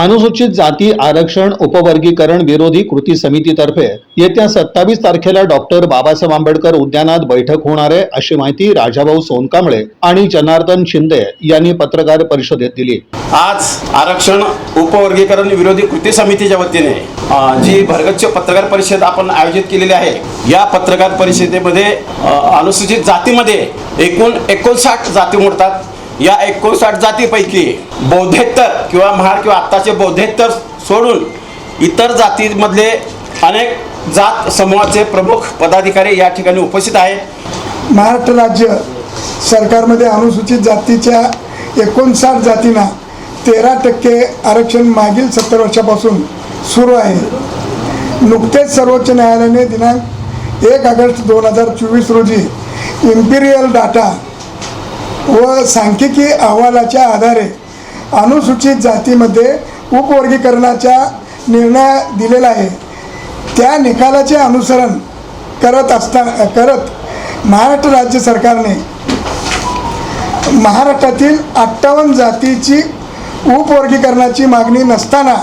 अनुसूचित जाती आरक्षण उपवर्गीकरण विरोधी कृती समितीतर्फे येत्या 27 तारखेला डॉक्टर बाबासाहेब आंबेडकर उद्यानात बैठक होणार आहे, अशी माहिती राजाभाऊ सोनकांबळे आणि जनार्दन शिंदे यांनी पत्रकार परिषदेत दिली। आज आरक्षण उपवर्गीकरण विरोधी कृती समितीच्या वतीने जी भरगच्च पत्रकार परिषद आपण आयोजित केलेली आहे, या पत्रकार परिषदेमध्ये अनुसूचित जातीमध्ये एकूण 59 जाती मोडतात। या 59 जातीपैकी बौद्धेतर किंवा महार किंवा आत्ताचे बौद्धेतर सोडून इतर जातीमधले अनेक जात समूहाचे प्रमुख पदाधिकारी या ठिकाणी उपस्थित आहेत। महाराष्ट्र राज्य सरकारमध्ये अनुसूचित जातीच्या 59 जातींना 13% आरक्षण मागील 70 वर्षापासून सुरू आहे। नुकतेच सर्वोच्च न्यायालयाने दिनांक 1 ऑगस्ट 2024 रोजी इम्पिरियल डाटा व सांख्यिकी अहवालाच्या आधारे अनुसूचित जातीमध्ये उपवर्गीकरणाचा निर्णय दिलेला आहे। त्या निकालाचे अनुसरण करत महाराष्ट्र राज्य सरकारने महाराष्ट्रातील 58 जातीची उपवर्गीकरणाची मागणी नसताना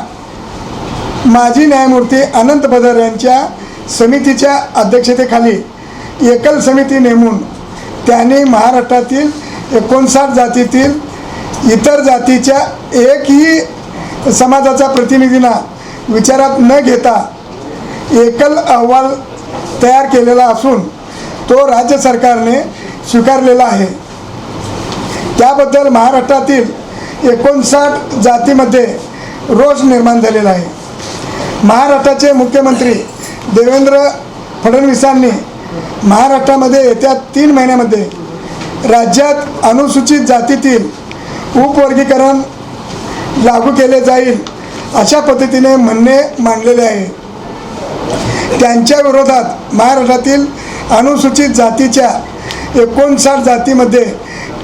माजी न्यायमूर्ती अनंत बदर यांच्या समितीच्या अध्यक्षतेखाली एकल समिती नेमून त्यांनी महाराष्ट्रातील 59 जातीतील इतर जातीच्या एकही समाजाचा प्रतिनिधींना विचारात न घेता एकल अहवाल तयार केलेला असून तो राज्य सरकारने स्वीकारलेला आहे। त्याबद्दल महाराष्ट्रातील 59 जातीमध्ये रोष निर्माण झालेला आहे। महाराष्ट्राचे मुख्यमंत्री देवेंद्र फडणवीसांनी महाराष्ट्रामध्ये येत्या 3 महिन्यामध्ये राज्यात अनुसूचित जातीतील उपवर्गीकरण लागू केले जाईल अशा पद्धतीने म्हणणे मांडलेले आहे। त्यांच्या विरोधात महाराष्ट्रातील अनुसूचित जातीच्या 59 जातीमध्ये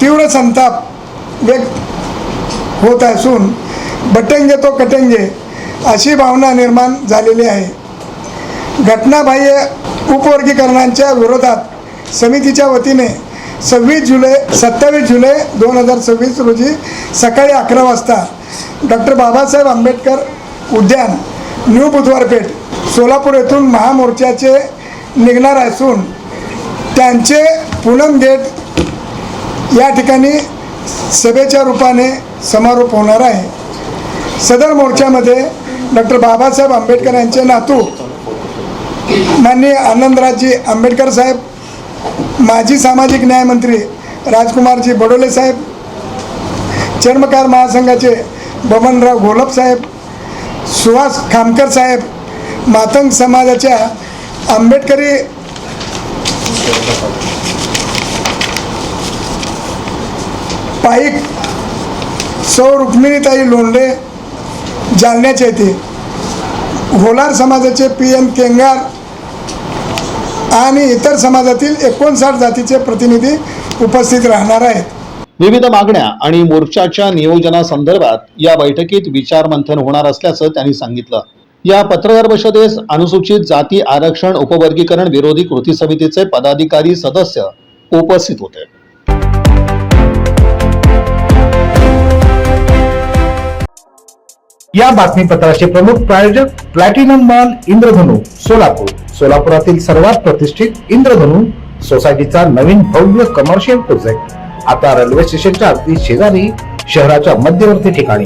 तीव्र संताप व्यक्त होत असून बटेंगे तो कटेंगे अशी भावना निर्माण झालेली आहे। घटनाबाह्य उपवर्गीकरणांच्या विरोधात समितीच्या वतीने 27 जुलै 2026 रोजी सकाळी 11 वाजता डॉक्टर बाबासाहेब आंबेडकर उद्यान न्यू बुधवारपेठ सोलापूर येथून महामोर्चाचे निघणार असून त्यांचे पूनम गेट या ठिकाणी सभेच्या रूपाने समारोप होणार आहे। सदर मोर्चामध्ये डॉक्टर बाबासाहेब आंबेडकर यांचे नातू माननीय आनंदराजी आंबेडकर साहेब, माजी सामाजिक न्याय मंत्री राजकुमारजी बडोले साहेब, चर्मकार महासंघाचे बबनराव घोलप साहेब, सुहास खामकर साहेब, मातंग समाजाच्या आंबेडकरी पाईक सौ रुक्मिणीताई लोंढे जालन्याचे येथे, घोलार समाजाचे PM केंगार आणि इतर समाजातील 59 जातीचे प्रतिनिधी उपस्थित राहणार आहेत। विविध मागण्या आणि मोर्चाच्या नियोजनासंदर्भात या बैठकीत विचारमंथन होणार असल्याचं त्यांनी सांगितलं। या पत्रकार परिषदेस अनुसूचित जाती आरक्षण उपवर्गीकरण विरोधी कृती समितीचे पदाधिकारी सदस्य उपस्थित होते। या बातमीपत्राचे प्रमुख प्रायोजक प्लॅटिनम मॉल इंद्रधनु सोलापूर। सोलापुरातील सर्वात प्रतिष्ठित इंद्रधनु सोसायटीचा नवीन भव्य कमर्शियल प्रोजेक्ट आता रेल्वे स्टेशनच्या अगदी शेजारी शहराच्या मध्यवर्ती ठिकाणी।